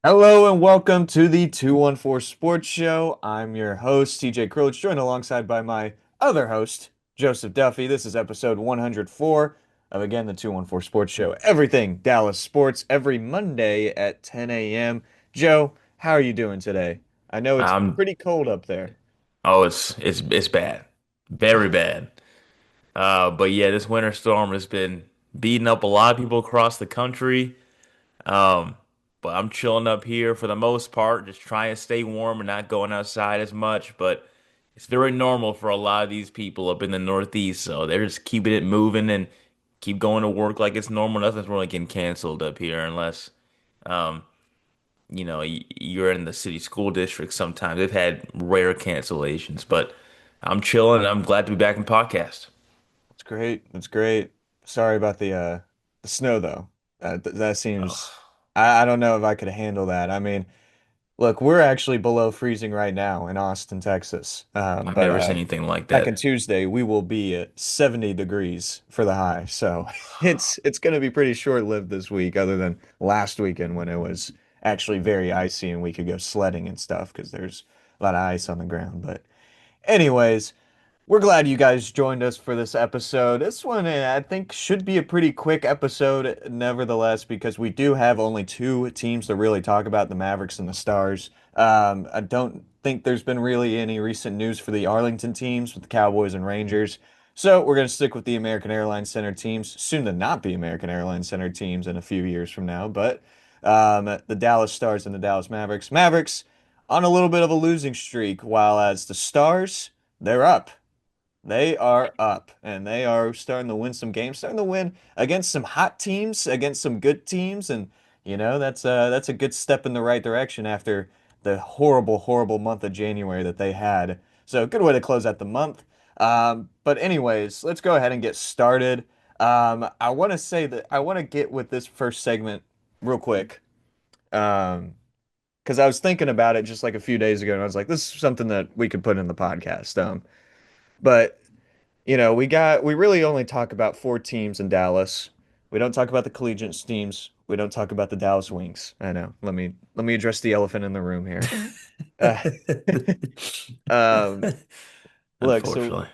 Hello and welcome to the 214 Sports Show. I'm your host, TJ Krilowicz, joined alongside by my other host, Joseph Duffey. This is episode 104 of, again, the 214 Sports Show. Everything Dallas sports every Monday at 10 a.m. Joe, how are you doing today? I know it's Um, pretty cold up there. it's bad, very bad. But yeah, this winter storm has been beating up a lot of people across the country. Um, but I'm chilling up here for the most part, just trying to stay warm and not going outside as much. But it's very normal for a lot of these people up in the Northeast, so they're just keeping it moving and keep going to work like it's normal. Nothing's really getting canceled up here unless um, you're in the city school district sometimes. They've had rare cancellations, but I'm chilling and I'm glad to be back in podcast. It's great. It's great. Sorry about the snow though. That seems Ugh, I don't know if I could handle that. I mean, look, we're actually below freezing right now in Austin, Texas. I've But never seen anything like second that. Tuesday we will be at 70 degrees for the high. So it's going to be pretty short-lived this week, other than last weekend when it was actually very icy and we could go sledding and stuff because there's a lot of ice on the ground. But anyways. We're glad you guys joined us for this episode. This one, I think, should be a pretty quick episode, nevertheless, because we do have only two teams to really talk about, the Mavericks and the Stars. I don't think there's been really any recent news for the Arlington teams with the Cowboys and Rangers. So we're going to stick with the American Airlines Center teams, soon to not be American Airlines Center teams in a few years from now. But the Dallas Stars and the Dallas Mavericks. Mavericks on a little bit of a losing streak, while as the Stars, they're up. They are up and they are starting to win some games, starting to win against some hot teams, against some good teams, and that's a good step in the right direction after the horrible, horrible month of January that they had. So good way to close out the month. But anyways, let's go ahead and get started. I want to say that I want to get with this first segment real quick. Because I was thinking about it just like a few days ago, and I was like, this is something that we could put in the podcast. But we really only talk about four teams in Dallas. We don't talk about the collegiate teams. We don't talk about the Dallas Wings. I know. Let me address the elephant in the room here. Uh, um, look, so Unfortunately.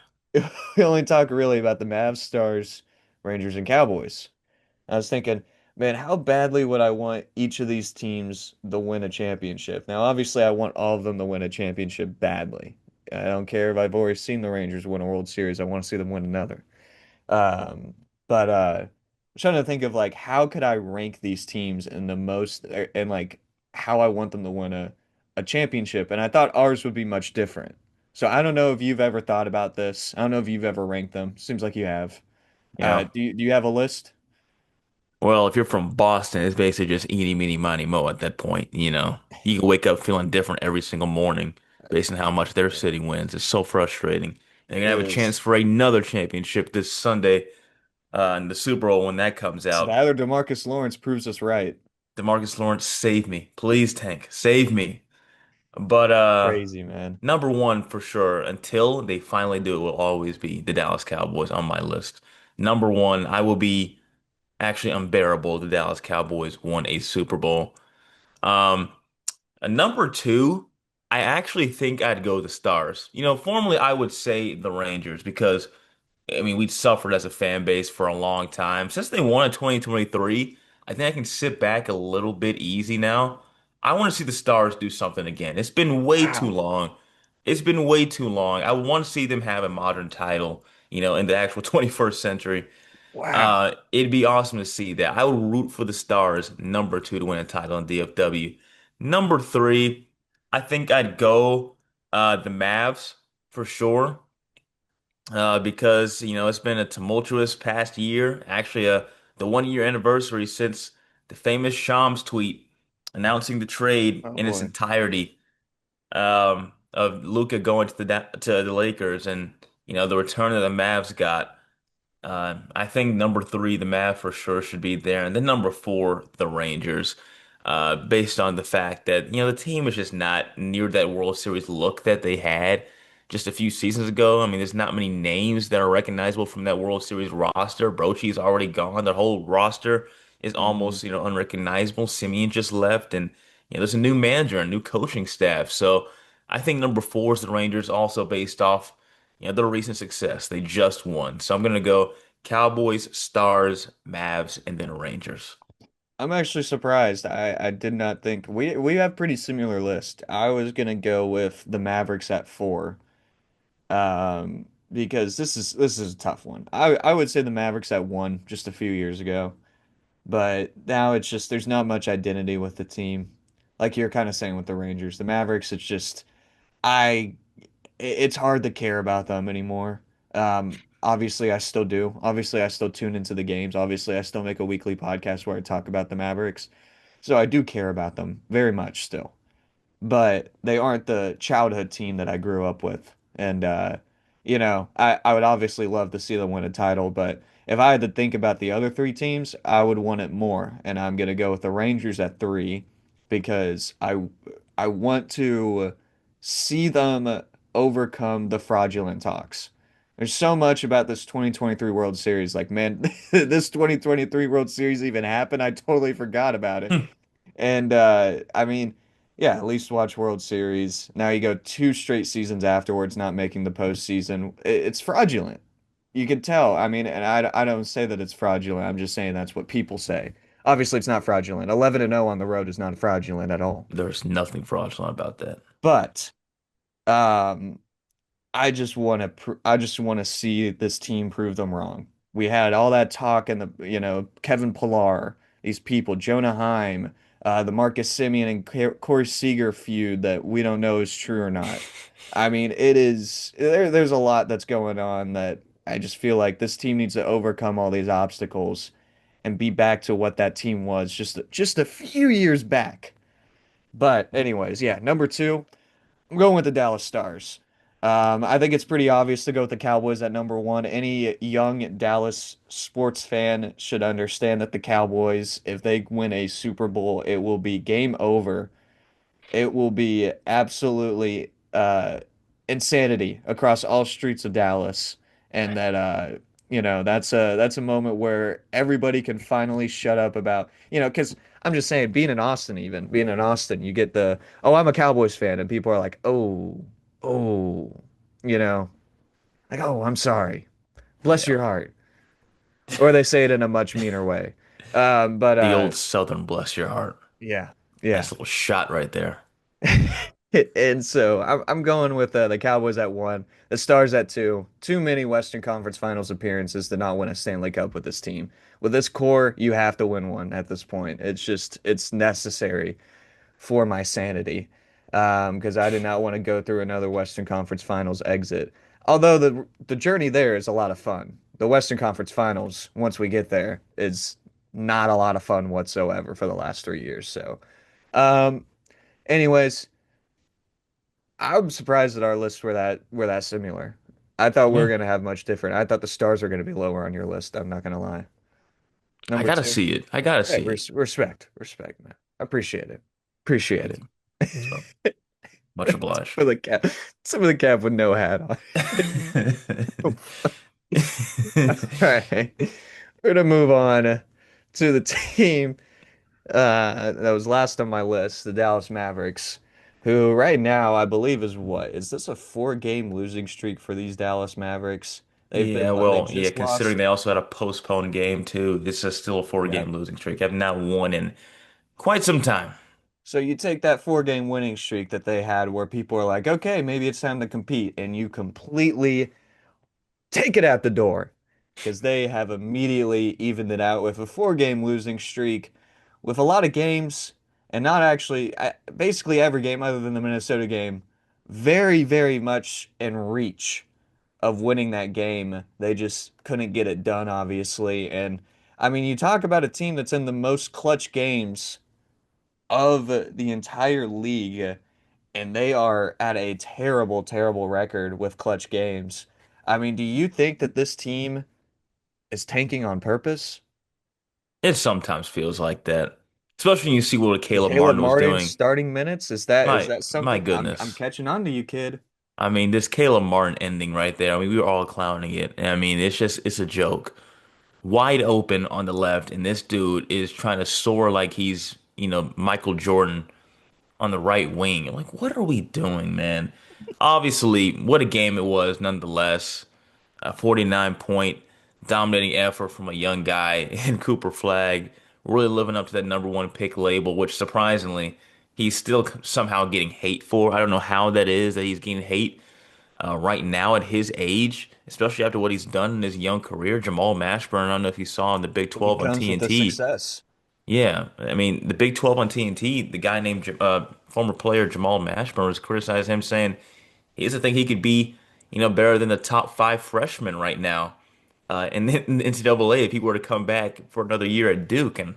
we only talk really about the Mavs, Stars, Rangers, and Cowboys. I was thinking, man, how badly would I want each of these teams to win a championship? Now, obviously, I want all of them to win a championship badly. I don't care if I've already seen the Rangers win a World Series. I want to see them win another. But I'm trying to think of like how could I rank these teams in the most and like how I want them to win a championship. And I thought ours would be much different. So I don't know if you've ever thought about this. I don't know if you've ever ranked them. Seems like you have. Yeah. Do you have a list? Well, if you're from Boston, it's basically just eeny, meeny, miny, mo at that point. You can wake up feeling different every single morning based on how much their city wins. It's so frustrating. They're It gonna have a is. chance for another championship this Sunday, in the Super Bowl when that comes It's out. either DeMarcus Lawrence proves us right. DeMarcus Lawrence, save me. Please, Tank, save me. But Crazy, man. number one for sure, until they finally do it, will always be the Dallas Cowboys on my list. Number one, I will be actually unbearable. The Dallas Cowboys won a Super Bowl. Um, number two, I actually think I'd go the Stars. Formerly I would say the Rangers because I mean, we'd suffered as a fan base for a long time. Since they won in 2023, I think I can sit back a little bit easy now. I want to see the Stars do something again. It's been way too Wow. long. It's been way too long. I want to see them have a modern title, in the actual 21st century. Wow. It'd be awesome to see that. I would root for the Stars, number two, to win a title in DFW. Number three, I think I'd go the Mavs for sure because it's been a tumultuous past year. Actually, the 1 year anniversary since the famous Shams tweet announcing the trade Oh in its boy. entirety of Luka going to the Lakers and the return that the Mavs got. I think number three, the Mavs for sure should be there, and then number four, the Rangers. Based on the fact that the team is just not near that World Series look that they had just a few seasons ago. I mean, there's not many names that are recognizable from that World Series roster. Brochi's already gone. The whole roster is Hmm. almost unrecognizable. Simeon just left, and there's a new manager, a new coaching staff. So I think number four is the Rangers, also based off, their recent success. They just won. So I'm gonna go Cowboys, Stars, Mavs, and then Rangers. I'm actually surprised. I did not think we have pretty similar list. I was gonna go with the Mavericks at four. Because this is a tough one. I would say the Mavericks at one just a few years ago, but now it's just there's not much identity with the team. Like you're kind of saying with the Rangers, the Mavericks, it's just I it's hard to care about them anymore. Obviously I still do. Obviously I still tune into the games. Obviously I still make a weekly podcast where I talk about the Mavericks. So I do care about them very much still, but they aren't the childhood team that I grew up with. And I would obviously love to see them win a title, but if I had to think about the other three teams, I would want it more. And I'm gonna go with the Rangers at three because I want to see them overcome the fraudulent talks. There's so much about this 2023 World Series. Like, man, this 2023 World Series even happened. I totally forgot about it. Hmm. And I mean, yeah, at least watch World Series. Now you go two straight seasons afterwards, not making the postseason. It's fraudulent. You can tell. I mean, and I don't say that it's fraudulent. I'm just saying that's what people say. Obviously, it's not fraudulent. 11 and 0 on the road is not fraudulent at all. There's nothing fraudulent about that. But um, I just want to see this team prove them wrong. We had all that talk and Kevin Pillar, these people, Jonah Heim, the Marcus Simeon and Corey Seager feud that we don't know is true or not. I mean, there's a lot that's going on that I just feel like this team needs to overcome all these obstacles and be back to what that team was just a few years back. But anyways, yeah, number two. I'm going with the Dallas Stars. I think it's pretty obvious to go with the Cowboys at number one. Any young Dallas sports fan should understand that the Cowboys, if they win a Super Bowl, it will be game over. It will be absolutely insanity across all streets of Dallas, and that that's a moment where everybody can finally shut up about because I'm just saying being in Austin, you get the I'm a Cowboys fan, and people are like oh you know like I'm sorry, bless Yeah. your heart, or they say it in a much meaner way. But The old Southern bless your heart. yeah, yeah. Nice little shot right there. And so I'm going with the Cowboys at one, the Stars at two. Too many Western Conference Finals appearances to not win a Stanley Cup with this team. With this core, you have to win one at this point. It's necessary for my sanity. Because I did not want to go through another Western Conference Finals exit. Although the journey there is a lot of fun. The Western Conference Finals, once we get there, is not a lot of fun whatsoever for the last 3 years. So, um, anyways. I'm surprised that our lists were that similar. I thought we were Yeah. gonna have much different. I thought the stars were gonna be lower on your list. I'm not gonna lie. I Number gotta two. see it. I gotta Hey, see it. respect, man. Appreciate it. Appreciate Thank you. So it. much obliged. For the cap, some of the cap with no hat on. All right, we're gonna move on to the team that was last on my list, the Dallas Mavericks, who right now I believe is what? Is this a four-game losing streak for these Dallas Mavericks? Yeah, They well, yeah, just considering lost. they also had a postponed game too, it's a still a four Yeah. game losing streak. I've not won in quite some time. So you take that four-game winning streak that they had where people are like, okay, maybe it's time to compete, and you completely take it out the door because they have immediately evened it out with a four-game losing streak with a lot of games and not actually basically every game other than the Minnesota game very, very much in reach of winning that game. They just couldn't get it done, obviously. And I mean, you talk about a team that's in the most clutch games of the entire league, and they are at a terrible, terrible record with clutch games. I mean, do you think that this team is tanking on purpose? It sometimes feels like that, especially when you see what And Caleb Caleb Martin was Martin's doing. starting minutes, is My that my something I'm goodness. catching on to you, kid? I mean, this Caleb Martin ending right there. I mean, we were all clowning it. And I mean, it's a joke. Wide open on the left, and this dude is trying to soar like he's, Michael Jordan. on the right wing. I'm like, what are we doing, man? Obviously, what a game it was, nonetheless. A 49-point dominating effort from a young guy in Cooper Flag, really living up to that number one pick label, which surprisingly, he's still somehow getting hate for. I don't know how that is that he's getting hate right now at his age, especially after what he's done in his young career. Jamal Mashburn, I don't know if you saw in the Big I think it 12 on comes with the TNT. success. Yeah, I mean, the Big 12 on TNT, the guy named former player Jamal Mashburn was criticizing him, saying he doesn't think he could be, better than the top five freshmen right now in the NCAA if he were to come back for another year at Duke. And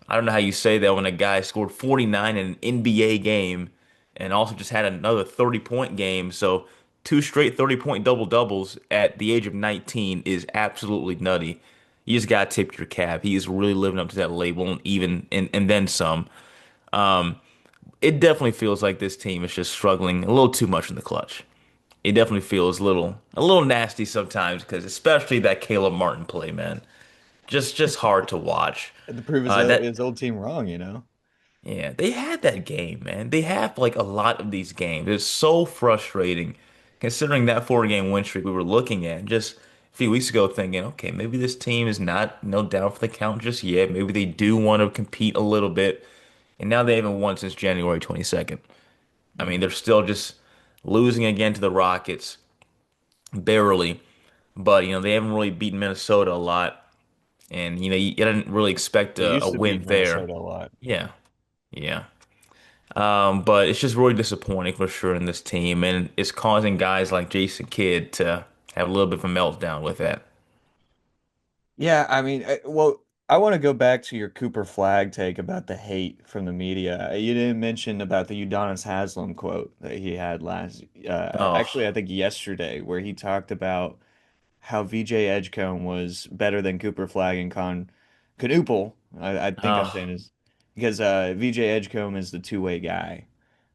I don't know how you say that when a guy scored 49 in an NBA game and also just had another 30-point game. So two straight 30-point double doubles at the age of 19 is absolutely nutty. You just gotta tip your cap. He is really living up to that label and even and then some. It definitely feels like this team is just struggling a little too much in the clutch. It definitely feels a little nasty sometimes because especially that Caleb Martin play, man. Just hard to watch. And to prove That his old team wrong, you know? Yeah, they had that game, man. They have like a lot of these games. It's so frustrating considering that 4-game win streak we were looking at just a few weeks ago thinking, okay, maybe this team is not no down for the count just yet. Maybe they do want to compete a little bit. And now they haven't won since January 22nd. I mean, Mm. they're still just losing again to the Rockets, barely. But, they haven't really beaten Minnesota a lot. And, you didn't really expect They a used to win beat there. Minnesota a lot. Yeah. Yeah. But it's just really disappointing for sure in this team, and it's causing guys like Jason Kidd to have a little bit of a meltdown with that. Yeah, I mean, well, I want to go back to your Cooper Flag take about the hate from the media. You didn't mention about the Udonis Haslam quote that he had Oh, actually, I think yesterday, where he talked about how VJ Edgecombe was better than Cooper Flag and Canoopel. I think I'm saying oh, is because VJ Edgecombe is the two-way guy,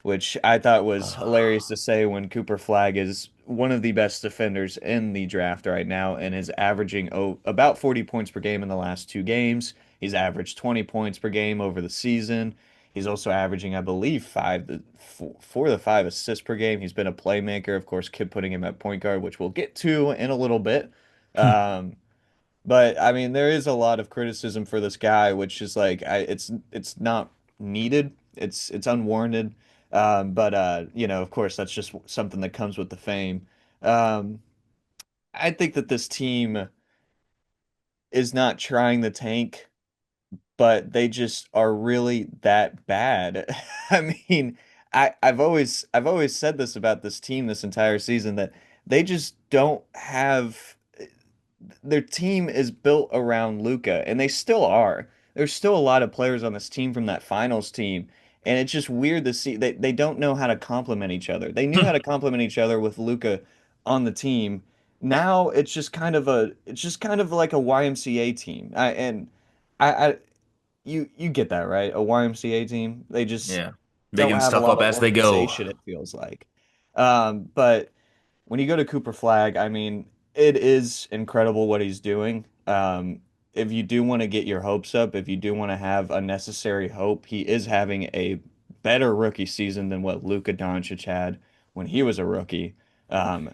which I thought was hilarious oh. to say when Cooper Flag is one of the best defenders in the draft right now and is averaging about 40 points per game in the last two games. He's averaged 20 points per game over the season. He's also averaging, I believe, 4 to 5 assists per game. He's been a playmaker. Of course, Kid putting him at point guard, which we'll get to in a little bit. Um, but I mean, there is a lot of criticism for this guy, which is like, it's not needed. It's unwarranted. But of course, that's just something that comes with the fame. Um, I think that this team is not trying the tank, but they just are really that bad. I mean, I've always said this about this team this entire season that they just don't have their team is built around Luca, and they still are. There's still a lot of players on this team from that finals team, and it's just weird to see they don't know how to complement each other. They knew how to complement each other with Luca on the team. Now it's just kind of like a YMCA team. I you get that, right? A YMCA team. They just Yeah, don't making have a stuff lot up of as they go. organization, it feels like. But when you go to Cooper Flag, I mean, it is incredible what he's doing. If you do want to get your hopes up, if you do want to have unnecessary hope, he is having a better rookie season than what Luka Doncic had when he was a rookie. Um,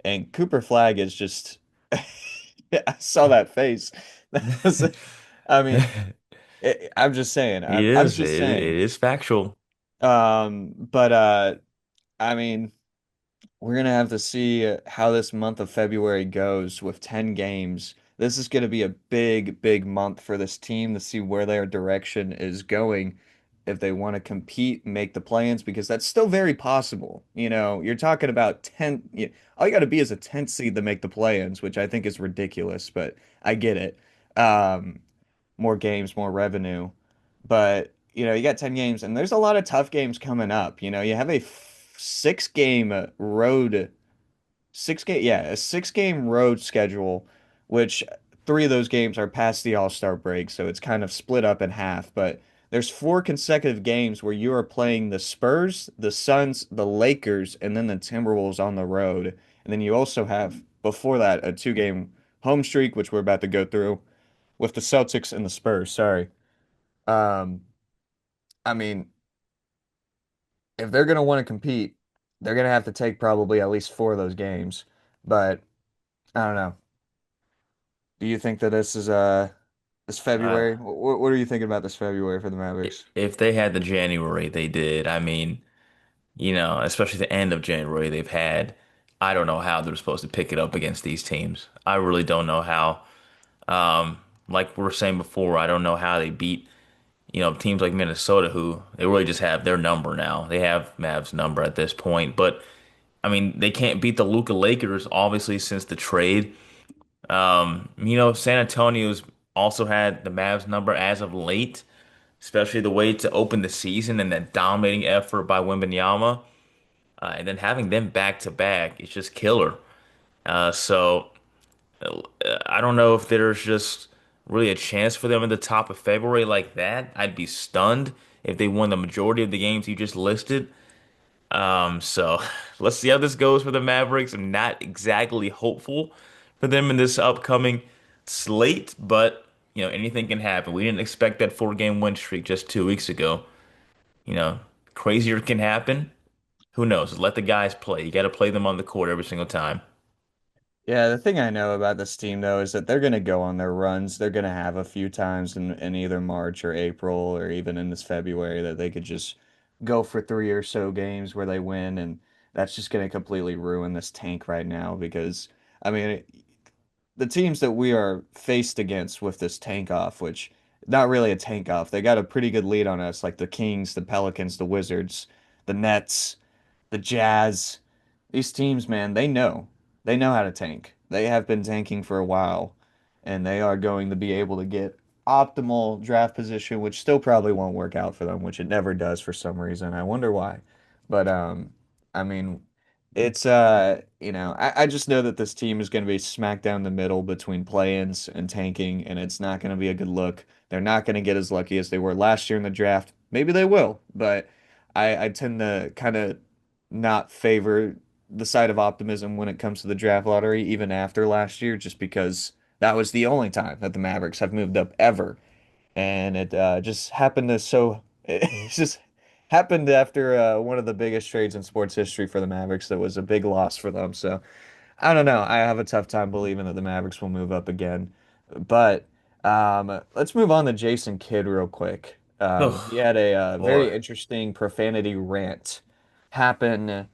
and Cooper Flag is just, I saw that face. That was, I mean, I'm just saying, It I'm is. just It saying. is factual. But I mean, we're gonna have to see how this month of February goes with 10 games. This is gonna be a big, big month for this team to see where their direction is going if they want to compete, make the play-ins, because that's still very possible. You're talking about 10, all you got to be is a 10th seed to make the play-ins, which I think is ridiculous, but I get it. Um, More games, more revenue. But, you got 10 games, and there's a lot of tough games coming up. You have a 6-game road, a 6-game road schedule, which three of those games are past the All-Star break, so it's kind of split up in half. But there's 4 consecutive games where you are playing the Spurs, the Suns, the Lakers, and then the Timberwolves on the road. And then you also have, before that, a 2-game home streak, which we're about to go through with the Celtics and the Spurs. Sorry. Um, I mean, if they're going to want to compete, they're going to have to take probably at least four of those games. But I don't know. Do you think that this Uh, February? What are you thinking about this February for the Mavericks? if they had the January they did, I mean, especially the end of January they've had, I don't know how they're supposed to pick it up against these teams. I really don't know how. Like we were saying before, I don't know how they beat, teams like Minnesota who they really just have their number now. They have Mavs number at this point, but I mean, they can't beat the Luka Lakers obviously since the trade. San Antonio's also had the Mavs number as of late, especially the way to open the season and that dominating effort by Wembanyama. And then having them back to back is just killer. So I don't know if there's just really a chance for them in the top of February like that. I'd be stunned if they won the majority of the games you just listed. So let's see how this goes for the Mavericks. I'm not exactly hopeful for them in this upcoming slate, but anything can happen. We didn't expect that four-game win streak just 2 weeks ago. You know, Crazier can happen. Who knows? Let the guys play. You got to play them on the court every single time. Yeah, the thing I know about this team though is that they're going to go on their runs. They're going to have a few times in either March or April or even in this February that they could just go for three or so games where they win, and that's just going to completely ruin this tank right now because I mean the teams that we are faced against with this tank off, which not really a tank off, they got a pretty good lead on us, like the Kings, the Pelicans, the Wizards, the Nets, the Jazz. These teams, man, they know. They know how to tank. They have been tanking for a while, and they are going to be able to get optimal draft position, which still probably won't work out for them, which it never does for some reason. I wonder why. But I mean, it's I just know that this team is going to be smack down the middle between play-ins and tanking, and it's not going to be a good look. They're not going to get as lucky as they were last year in the draft. Maybe they will, but I tend to kind of not favor the side of optimism when it comes to the draft lottery, even after last year, just because that was the only time that the Mavericks have moved up ever, and it just happened to so it just happened after one of the biggest trades in sports history for the Mavericks. That was a big loss for them. So I don't know. I have a tough time believing that the Mavericks will move up again. But let's move on to Jason Kidd real quick. He Oh had a very boy. interesting profanity rant happen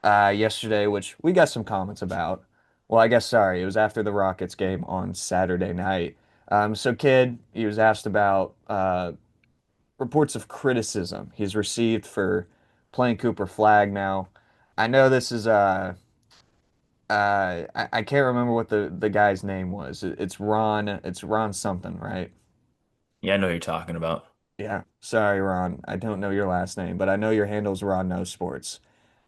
yesterday, which we got some comments about. Well, I guess sorry, it was after the Rockets game on Saturday night. So Kidd, he was asked about reports of criticism he's received for playing Cooper Flag now. I know this is I can't remember what the guy's name was. It's Ron something, right? Yeah, I know who you're talking about. Yeah. Sorry, Ron. I don't know your last name, but I know your handle's Ron No Sports.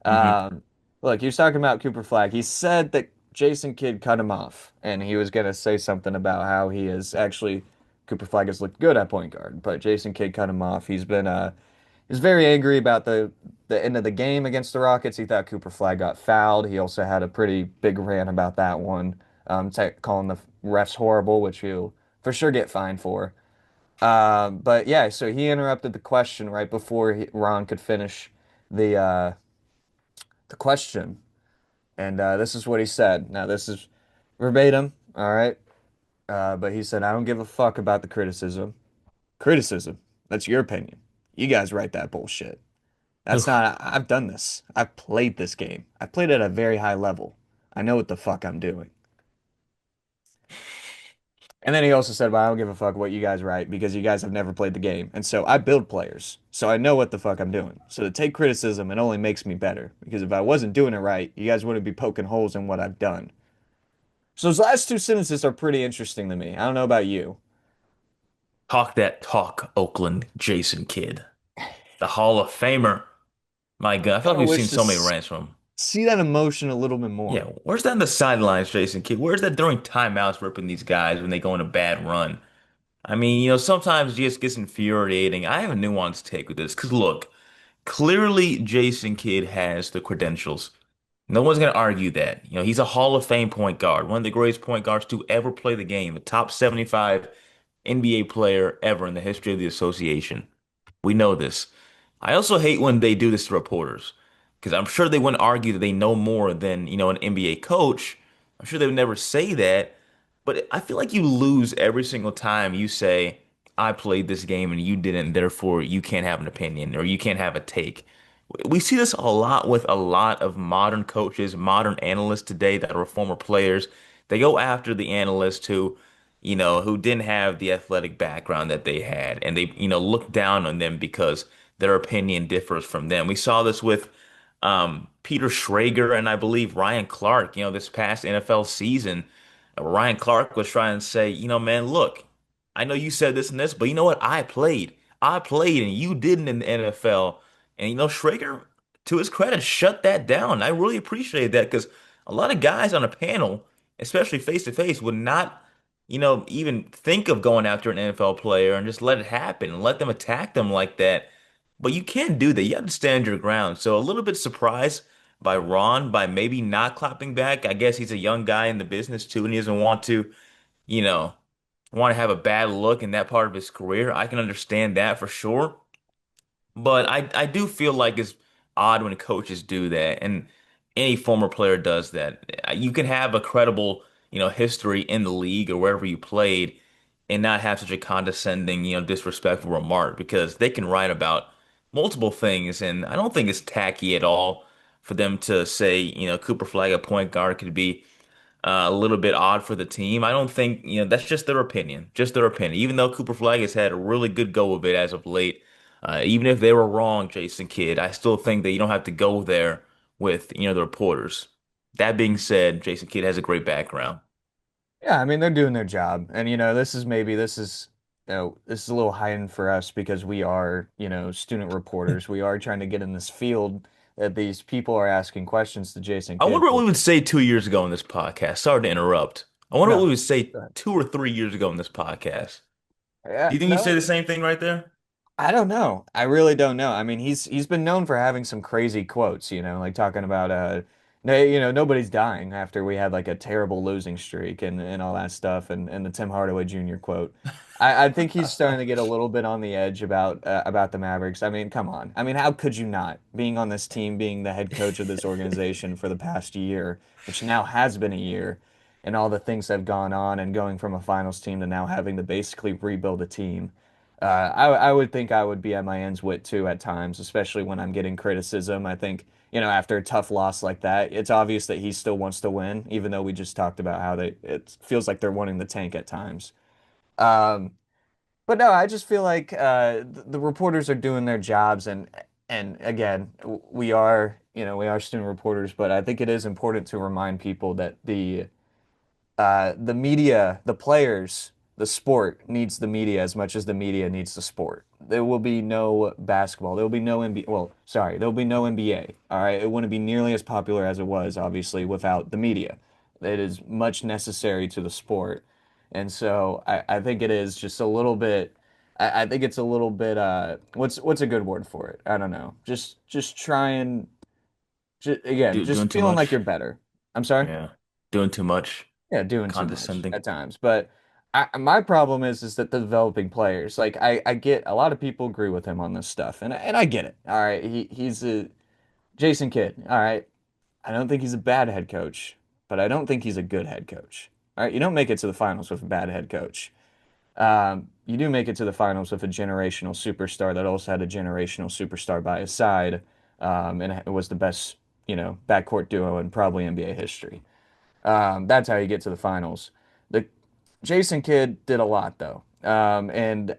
Hmm. Um, look, he was talking about Cooper Flag. He said that Jason Kidd cut him off, and he was gonna say something about how he is actually Cooper Flag has looked good at point guard, but Jason Kidd cut him off. He's very angry about the end of the game against the Rockets. He thought Cooper Flag got fouled. He also had a pretty big rant about that one, calling the refs horrible, which he'll for sure get fined for. But yeah, so he interrupted the question right before Ron could finish the question, and this is what he said. Now this is verbatim, all right. But he said, "I don't give a fuck about the criticism. Criticism, that's your opinion. You guys write that bullshit. That's not. I've done this. I've played this game. I played at a very high level. I know what the fuck I'm doing." And then he also said, "Well, I don't give a fuck what you guys write because you guys have never played the game. And so I build players. So I know what the fuck I'm doing. So to take criticism, it only makes me better. Because if I wasn't doing it right, you guys wouldn't be poking holes in what I've done." So those last two sentences are pretty interesting to me. I don't know about you. Talk that talk, Oakland Jason Kidd, the Hall of Famer. My God, I feel Kind like of we've wish seen to so many rants from him. see that emotion a little bit Yeah, more. where's that in the sidelines, Jason Kidd? Where's that during timeouts ripping these guys when they go on a bad run? I mean, sometimes it just gets infuriating. I have a nuanced take with this because look, clearly Jason Kidd has the credentials. No one's going to argue that. He's a Hall of Fame point guard, one of the greatest point guards to ever play the game, a top 75 NBA player ever in the history of the association. We know this. I also hate when they do this to reporters because I'm sure they wouldn't argue that they know more than, an NBA coach. I'm sure they would never say that. But I feel like you lose every single time you say, I played this game and you didn't, therefore you can't have an opinion or you can't have a take. We see this a lot with a lot of modern coaches, modern analysts today that are former players. They go after the analyst who didn't have the athletic background that they had, and they, look down on them because their opinion differs from them. We saw this with Peter Schrager and I believe Ryan Clark, this past NFL season. Ryan Clark was trying to say, man, look, I know you said this and this, but you know what? I played. I played and you didn't in the NFL. And Schrager, to his credit, shut that down. I really appreciate that because a lot of guys on a panel, especially face to face, would not, even think of going after an NFL player and just let it happen and let them attack them like that. But you can't do that. You have to stand your ground. So a little bit surprised by Ron by maybe not clapping back. I guess he's a young guy in the business too, and he doesn't you know, want to have a bad look in that part of his career. I can understand that for sure. But I do feel like it's odd when coaches do that, and any former player does that. You can have a credible, history in the league or wherever you played, and not have such a condescending, disrespectful remark because they can write about multiple things, and I don't think it's tacky at all for them to say, Cooper Flag, a point guard, could be a little bit odd for the team. I don't think, that's just their opinion. Even though Cooper Flag has had a really good go of it as of late, even if they were wrong, Jason Kidd, I still think that you don't have to go there with, the reporters. That being said, Jason Kidd has a great background. Yeah, I mean they're doing their job, and this is a little heightened for us because we are student reporters. We are trying to get in this field that these people are asking questions to Jason I Kidd. wonder what we would say 2 years ago in this podcast. Sorry to interrupt. I wonder what No, we would say go ahead. 2 or 3 years ago in this podcast. Yeah, Do you think you say no, the same thing right there? I don't know. I really don't know. I mean, he's been known for having some crazy quotes, like talking about no, nobody's dying after we had like a terrible losing streak and all that stuff and the Tim Hardaway Jr. quote. I think he's starting to get a little bit on the edge about the Mavericks. I mean, come on. I mean, how could you not being on this team, being the head coach of this organization for the past year, which now has been a year, and all the things that have gone on and going from a finals team to now having to basically rebuild a team. I would think I would be at my ends wit too at times, especially when I'm getting criticism. I think, after a tough loss like that, it's obvious that he still wants to win, even though we just talked about how it feels like they're wanting the tank at times. Um, but no, I just feel like the reporters are doing their jobs, and again, we are student reporters, but I think it is important to remind people that the media, the players, the sport needs the media as much as the media needs the sport. There will be no basketball. There will be no NBA. Well, sorry, there will be no NBA. All right. It wouldn't be nearly as popular as it was, obviously, without the media. It is much necessary to the sport. And so I think it is just a little bit. I think it's a little bit. What's a good word for it? I don't know. Just try and again, Doing just too feeling like much? you're better. I'm sorry. Yeah. Doing too much? Yeah, doing too much Condescending? at times. But my problem is that the developing players, like I get a lot of people agree with him on this stuff, and I get it. All right, he's a Jason Kidd. All right, I don't think he's a bad head coach, but I don't think he's a good head coach. All right, you don't make it to the finals with a bad head coach. You do make it to the finals with a generational superstar that also had a generational superstar by his side, and it was the best, backcourt duo in probably NBA history. That's how you get to the finals. The Jason Kidd did a lot though, and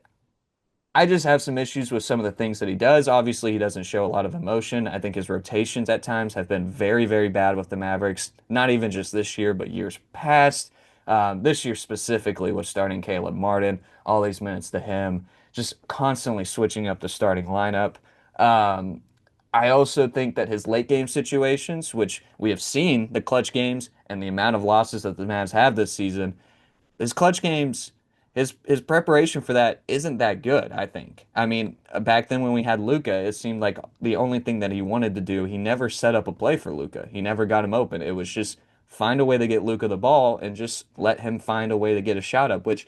I just have some issues with some of the things that he does. Obviously, he doesn't show a lot of emotion. I think his rotations at times have been very, very bad with the Mavericks. Not even just this year, but years past. This year specifically was starting Caleb Martin, all these minutes to him, just constantly switching up the starting lineup. Um, I also think that his late game situations, which we have seen the clutch games and the amount of losses that the Mavs have this season, his clutch games, his preparation for that isn't that good, I think. I mean, back then when we had Luca, it seemed like the only thing that he wanted to do, he never set up a play for Luca. He never got him open. It was just find a way to get Luca the ball and just let him find a way to get a shot up, which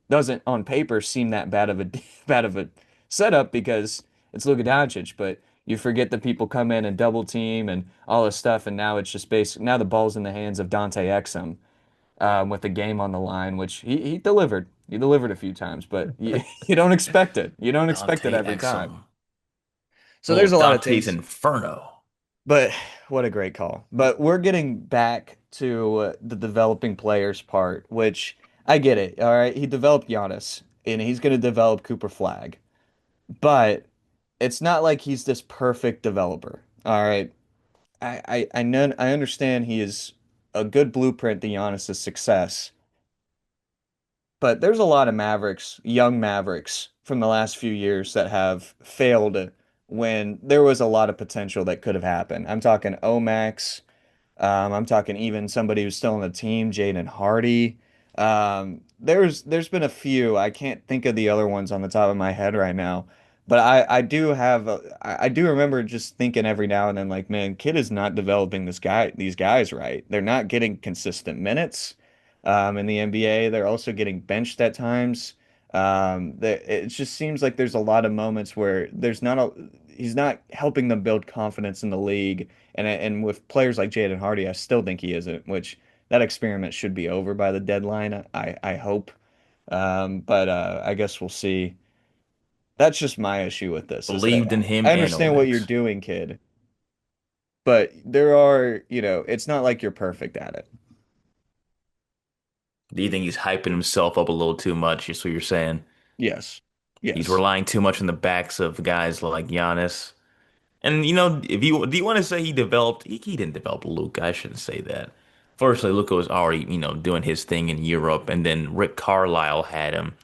doesn't on paper seem that bad of a bad of a setup because it's Luka Doncic, but you forget that people come in and double team and all this stuff, and now it's just basic. Now the ball's in the hands of Dante Exum with the game on the line, which he delivered. He delivered a few times, but you don't expect it. You don't expect it Dante every time. Exum. So Oh, there's a lot of Dante's things, Inferno. but what a great call. But we're getting back to the developing players part, which I get it. All right, he developed Giannis, and he's going to develop Cooper Flag, but it's not like he's this perfect developer. All right, I know I understand he is a good blueprint to Giannis's success, but there's a lot of Mavericks, young Mavericks from the last few years that have failed when there was a lot of potential that could have happened. I'm talking Omax. I'm talking even somebody who's still on the team, Jaden Hardy. There's been a few. I can't think of the other ones on the top of my head right now, but I do have I do remember just thinking every now and then like, man, kid is not developing these guys right. They're not getting consistent minutes in the NBA. They're also getting benched at times. It just seems like there's a lot of moments where there's not a he's not helping them build confidence in the league. And with players like Jaden Hardy, I still think he isn't, which that experiment should be over by the deadline, I hope. But I guess we'll see. That's just my issue with this, is that Believed in him I and understand what you're Omax. doing, kid, but there are, it's not like you're perfect at it. Do you think he's hyping himself up a little too much? Is what you're saying? Yes. He's Yes. relying too much on the backs of guys like Giannis. And if you do you want to say he developed? He didn't develop Luka. I shouldn't say that. Firstly, Luka was already doing his thing in Europe, and then Rick Carlisle had him.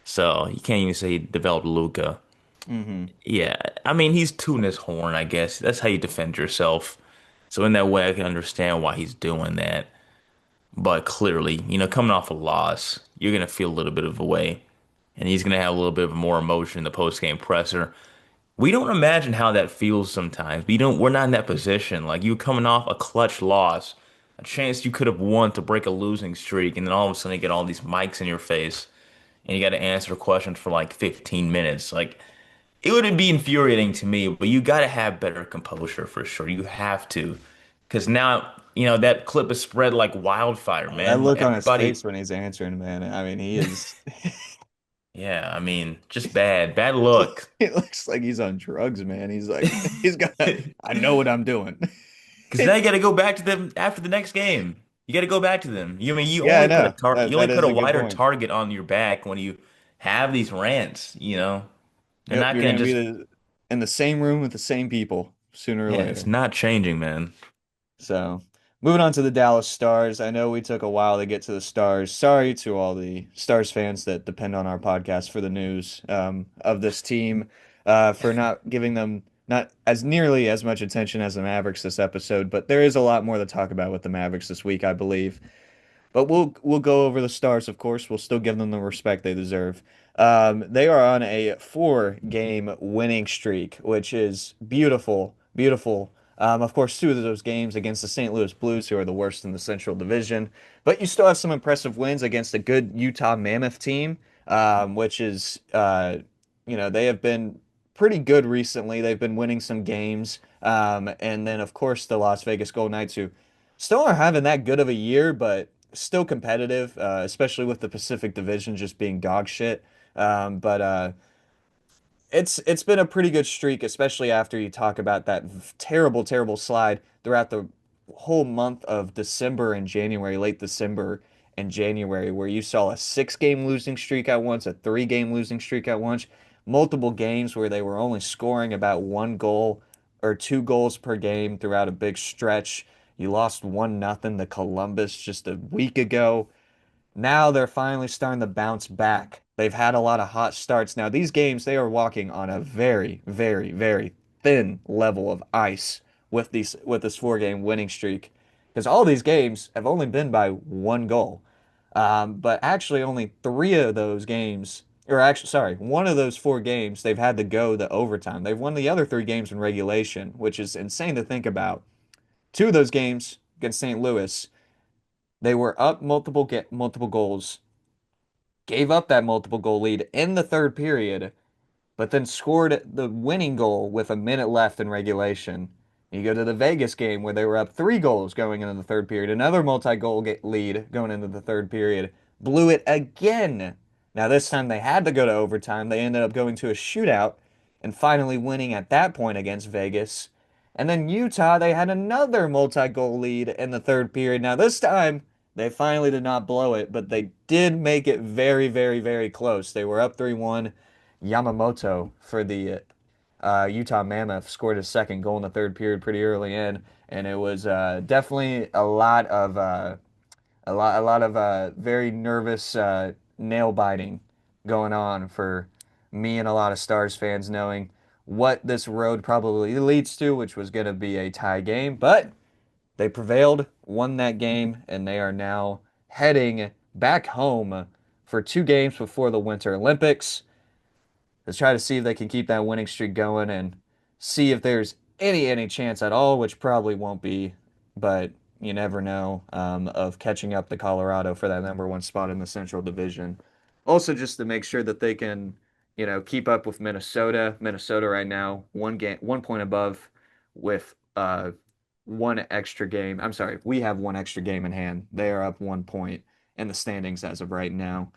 So you can't even say he developed Luka. Hmm. Yeah, I mean he's tooting his horn. I guess that's how you defend yourself. So in that way, I can understand why he's doing that. But clearly, coming off a loss, you're gonna feel a little bit of a way, and he's gonna have a little bit of more emotion in the post-game presser. We don't imagine how that feels sometimes. We're not in that position. Like you coming off a clutch loss, a chance you could have won to break a losing streak, and then all of a sudden you get all these mics in your face and you got to answer questions for like 15 minutes. Like it would be infuriating to me, but you got to have better composure for sure. You have to. Because now, that clip is spread like wildfire, Oh, that man. look on his Everybody, face when he's answering, man. I mean, he is. yeah, I mean, just bad, bad look. It looks like he's on drugs, man. He's like, he's got. I know what I'm doing. Because now you got to go back to them after the next game. You got to go back to them. You mean Yeah, I know. you That only put is a a good wider point. target on your back when you have these rants. They're Yep, not you're gonna gonna be just in the same room with the same people sooner or yeah, it's later. not changing, man. So, moving on to the Dallas Stars. I know we took a while to get to the Stars. Sorry to all the Stars fans that depend on our podcast for the news of this team, for not giving them not as nearly as much attention as the Mavericks this episode. But there is a lot more to talk about with the Mavericks this week, I believe. But we'll go over the Stars, of course. We'll still give them the respect they deserve. They are on a four-game winning streak, which is beautiful, beautiful. Of course, two of those games against the St. Louis Blues, who are the worst in the Central Division. But you still have some impressive wins against a good Utah Mammoth team, which is, they have been pretty good recently. They've been winning some games. And then, of course, the Las Vegas Golden Knights, who still aren't having that good of a year, but still competitive, especially with the Pacific Division just being dog shit. But it's been a pretty good streak, especially after you talk about that terrible, terrible slide throughout the whole month of December and January, late December and January, where you saw a 6 game losing streak at once, a 3 game losing streak at once, multiple games where they were only scoring about 1 goal or 2 goals per game throughout a big stretch. You lost 1-0 to Columbus just a week ago. Now they're finally starting to bounce back. They've had a lot of hot starts. Now, these games, they are walking on a very, very, very thin level of ice with this 4 game winning streak. Because all these games have only been by 1 goal. But actually only 3 of those games, or actually, sorry, one of those 4 games, they've had to go the overtime. They've won the other 3 games in regulation, which is insane to think about. 2 of those games against St. Louis, they were up multiple goals, gave up that multiple goal lead in the third period, but then scored the winning goal with a minute left in regulation. You go to the Vegas game where they were up 3 goals going into the third period, another multi-goal lead going into the third period, blew it again. Now, this time they had to go to overtime. They ended up going to a shootout and finally winning at that point against Vegas. And then Utah, they had another multi-goal lead in the third period. Now, this time they finally did not blow it, but they did make it very, very, very close. They were up 3-1. Yamamoto for the Utah Mammoth scored his second goal in the third period pretty early in, and it was definitely a lot of very nervous nail biting going on for me and a lot of Stars fans, knowing what this road probably leads to, which was going to be a tie game. But they prevailed, won that game, and they are now heading back home for 2 games before the Winter Olympics to try to see if they can keep that winning streak going and see if there's any chance at all, which probably won't be, but you never know, of catching up to Colorado for that number 1 spot in the Central Division. Also, just to make sure that they can, keep up with Minnesota. Minnesota right now, 1 game, 1 point above with 1 extra game. I'm sorry, we have 1 extra game in hand. They are up 1 point in the standings as of right now.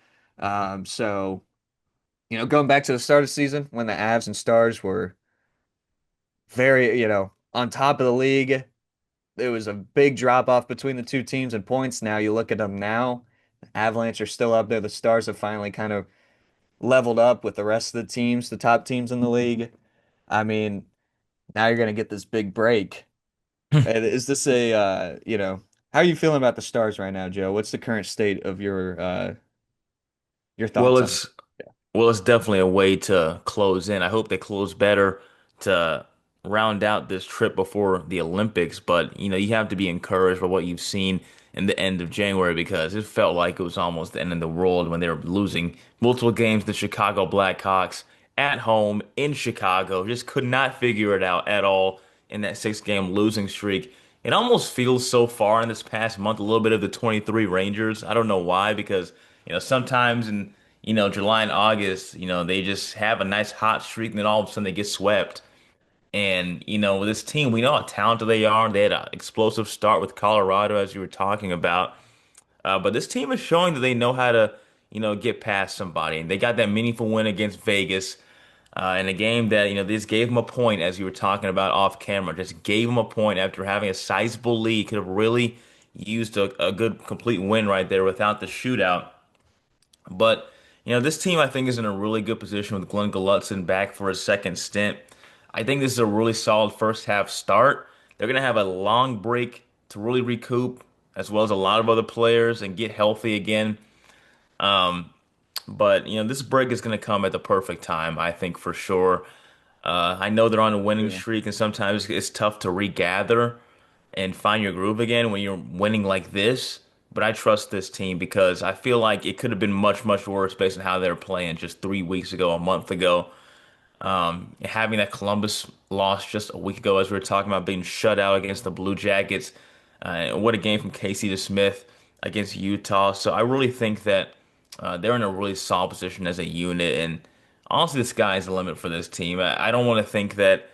So going back to the start of the season when the Avs and Stars were very, on top of the league, there was a big drop off between the two teams in points. Now you look at them now, the Avalanche are still up there. The Stars have finally kind of leveled up with the rest of the teams, the top teams in the league. I mean, now you're going to get this big break. Is this how are you feeling about the Stars right now, Joe? What's the current state of your Well, thoughts on it's Well, it's definitely a way to close in. I hope they close better to round out this trip before the Olympics. But, you have to be encouraged by what you've seen in the end of January because it felt like it was almost the end of the world when they were losing multiple games to the Chicago Blackhawks at home in Chicago. Just could not figure it out at all in that 6 game losing streak. It almost feels so far in this past month, a little bit of the 23 Rangers. I don't know why, because, sometimes in July and August, they just have a nice hot streak and then all of a sudden they get swept. And, with this team, we know how talented they are. They had an explosive start with Colorado, as you were talking about. But this team is showing that they know how to, get past somebody. And they got that meaningful win against Vegas in a game that, this gave them a point, as you were talking about off camera. Just gave them a point after having a sizable lead. Could have really used a good complete win right there without the shootout. But, this team I think is in a really good position with Glenn Gulutzan back for his second stint. I think this is a really solid first half start. They're going to have a long break to really recoup, as well as a lot of other players and get healthy again. Um, but, this break is going to come at the perfect time, I think for sure. I know they're on a winning Yeah. streak, and sometimes it's tough to regather and find your groove again when you're winning like this. But I trust this team because I feel like it could have been much, much worse based on how they were playing just 3 weeks ago, a month ago. Having that Columbus loss just a week ago, as we were talking about being shut out against the Blue Jackets. What a game from Casey to Smith against Utah. So I really think that they're in a really solid position as a unit. And honestly, the sky's the limit for this team. I don't want to think that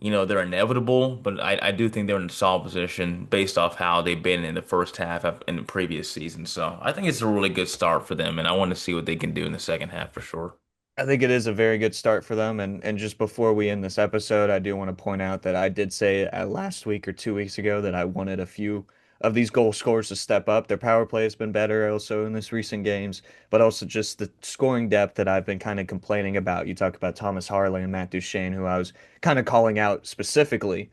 they're inevitable, but I do think they're in a solid position based off how they've been in the first half in the previous season. So I think it's a really good start for them, and I want to see what they can do in the second half for sure. I think it is a very good start for them. And just before we end this episode, I do want to point out that I did say last week or 2 weeks ago that I wanted a few of these goal scorers to step up. Their power play has been better also in this recent games, but also just the scoring depth that I've been kind of complaining about. You talk about Thomas Harley and Matt Duchene, who I was kind of calling out specifically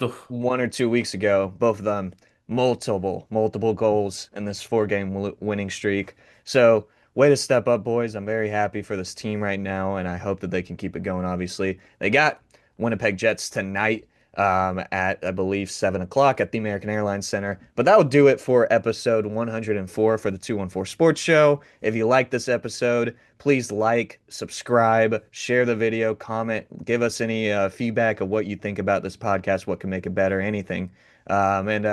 Oof. 1 or 2 weeks ago, both of them multiple goals in this 4 game winning streak. So, way to step up, boys. I'm very happy for this team right now, and I hope that they can keep it going. Obviously, they got Winnipeg Jets tonight at I believe 7 o'clock at the American Airlines Center. But that will do it for episode 104 for the 214 Sports Show. If you like this episode, please like, subscribe, share the video, comment, give us any feedback of what you think about this podcast, what can make it better, anything. And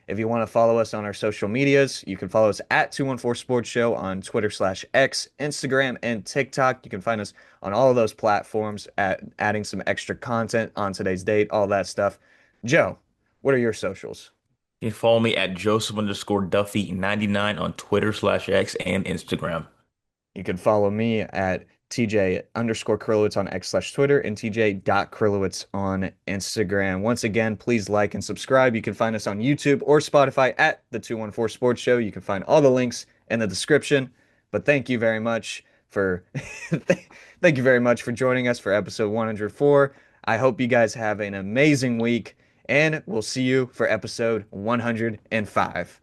If you want to follow us on our social medias, you can follow us at 214 Sports Show on Twitter/X, Instagram, and TikTok. You can find us on all of those platforms at adding some extra content on today's date, all that stuff. Joe, what are your socials? You can follow me at Joseph_Duffy99 on Twitter/X and Instagram. You can follow me at TJ_Krilowicz on X/Twitter and TJ.Krilowicz on Instagram. Once again, please like and subscribe. You can find us on YouTube or Spotify at the 214 Sports Show. You can find all the links in the description. But thank you very much for thank you very much for joining us for episode 104. I hope you guys have an amazing week, and we'll see you for episode 105.